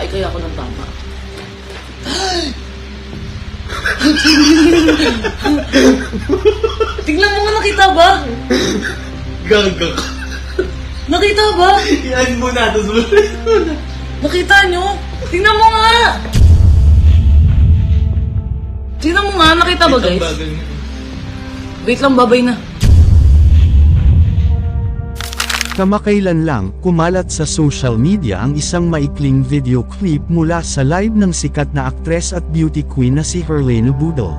babae kaya ako ng tama. Tingnan mo nga, nakita ba? Gaga ka. Nakita ba? Yan muna, tapos Nakita nyo? Tingnan mo nga! Tingnan mo nga, nakita ba guys? Wait lang, babay na. Kamakailan lang, kumalat sa social media ang isang maikling video clip mula sa live ng sikat na aktres at beauty queen na si Herlene Budol.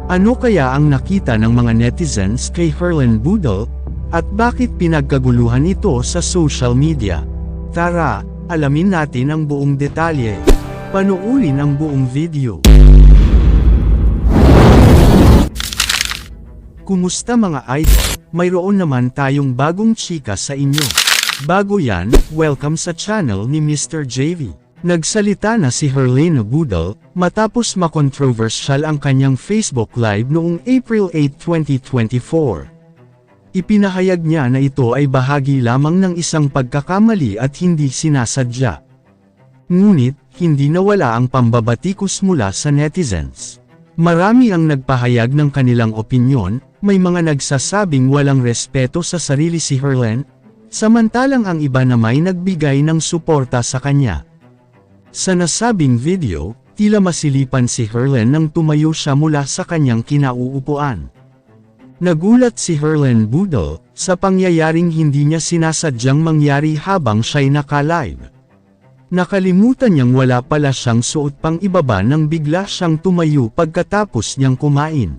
Ano kaya ang nakita ng mga netizens kay Herlene Budol, at bakit pinagkaguluhan ito sa social media? Tara, alamin natin ang buong detalye. Panoorin ang buong video. Kumusta mga idol? Mayroon naman tayong bagong chika sa inyo. Bago yan, welcome sa channel ni Mr. JV. Nagsalita na si Herlene Budol, matapos makontroversial ang kanyang Facebook Live noong April 8, 2024. Ipinahayag niya na ito ay bahagi lamang ng isang pagkakamali at hindi sinasadya. Ngunit, hindi nawala ang pambabatikos mula sa netizens. Marami ang nagpahayag ng kanilang opinyon, may mga nagsasabing walang respeto sa sarili si Herlene, samantalang ang iba na may nagbigay ng suporta sa kanya. Sa nasabing video, tila masilipan si Herlene nang tumayo siya mula sa kanyang kinauupuan. Nagulat si Herlene Budol sa pangyayaring hindi niya sinasadyang mangyari habang siya'y naka-live. Nakalimutan niyang wala pala siyang suot pang ibaba nang bigla siyang tumayo pagkatapos niyang kumain.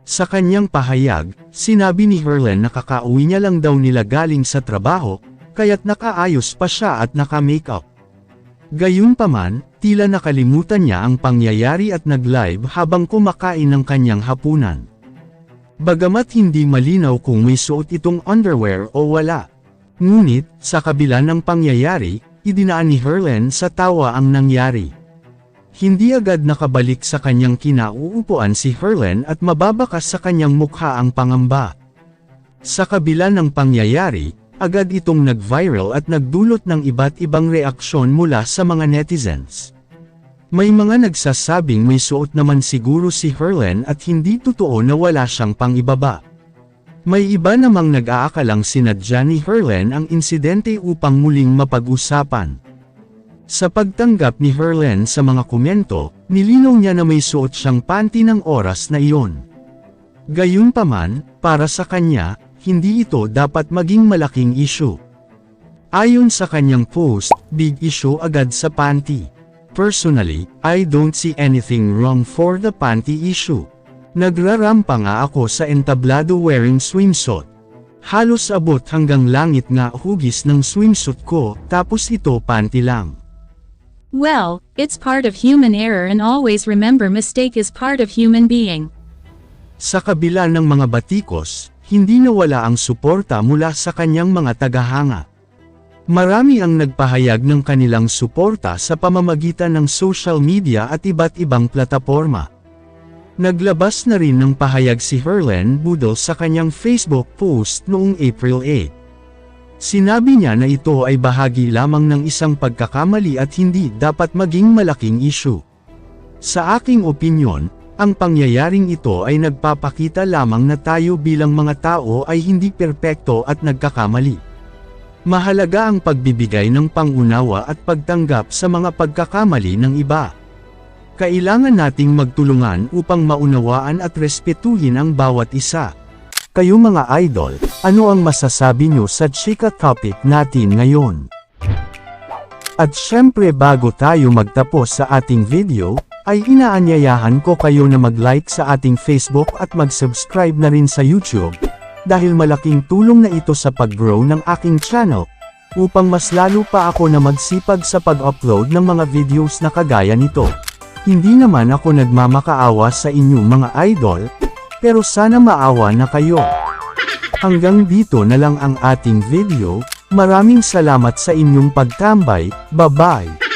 Sa kanyang pahayag, sinabi ni Herlene na kakauwi niya lang daw nila galing sa trabaho, kaya't nakaayos pa siya at naka-makeup. Gayunpaman, tila nakalimutan niya ang pangyayari at nag-live habang kumakain ng kanyang hapunan. Bagamat hindi malinaw kung may suot itong underwear o wala. Ngunit, sa kabila ng pangyayari, idinaan ni Herlene sa tawa ang nangyari. Hindi agad nakabalik sa kanyang kinauupuan si Herlene at mababakas sa kanyang mukha ang pangamba. Sa kabila ng pangyayari, agad itong nag-viral at nagdulot ng iba't ibang reaksyon mula sa mga netizens. May mga nagsasabing may suot naman siguro si Herlene at hindi totoo na wala siyang pangibaba. May iba namang nag-aakalang sinadya ni Herlene ang insidente upang muling mapag-usapan. Sa pagtanggap ni Herlene sa mga komento, nilinaw niya na may suot siyang panty ng oras na iyon. Gayunpaman, para sa kanya, hindi ito dapat maging malaking issue. Ayon sa kanyang post, big issue agad sa panty. Personally, I don't see anything wrong for the panty issue. Nagrarampa nga ako sa entablado wearing swimsuit. Halos abot hanggang langit nga hugis ng swimsuit ko, tapos ito panty lang. Well, it's part of human error and always remember mistake is part of human being. Sa kabila ng mga batikos, hindi nawala ang suporta mula sa kanyang mga tagahanga. Marami ang nagpahayag ng kanilang suporta sa pamamagitan ng social media at iba't ibang plataporma. Naglabas na rin ng pahayag si Herlene Budol sa kanyang Facebook post noong April 8. Sinabi niya na ito ay bahagi lamang ng isang pagkakamali at hindi dapat maging malaking issue. Sa aking opinyon, ang pangyayaring ito ay nagpapakita lamang na tayo bilang mga tao ay hindi perpekto at nagkakamali. Mahalaga ang pagbibigay ng pangunawa at pagtanggap sa mga pagkakamali ng iba. Kailangan nating magtulungan upang maunawaan at respetuhin ang bawat isa. Kayo mga idol, ano ang masasabi nyo sa chika topic natin ngayon? At syempre bago tayo magtapos sa ating video, ay inaanyayahan ko kayo na mag-like sa ating Facebook at mag-subscribe na rin sa YouTube, dahil malaking tulong na ito sa pag-grow ng aking channel, upang mas lalo pa ako na magsipag sa pag-upload ng mga videos na kagaya nito. Hindi naman ako nagmamakaawa sa inyong mga idol, pero sana maawa na kayo. Hanggang dito na lang ang ating video, maraming salamat sa inyong pagtambay, bye-bye!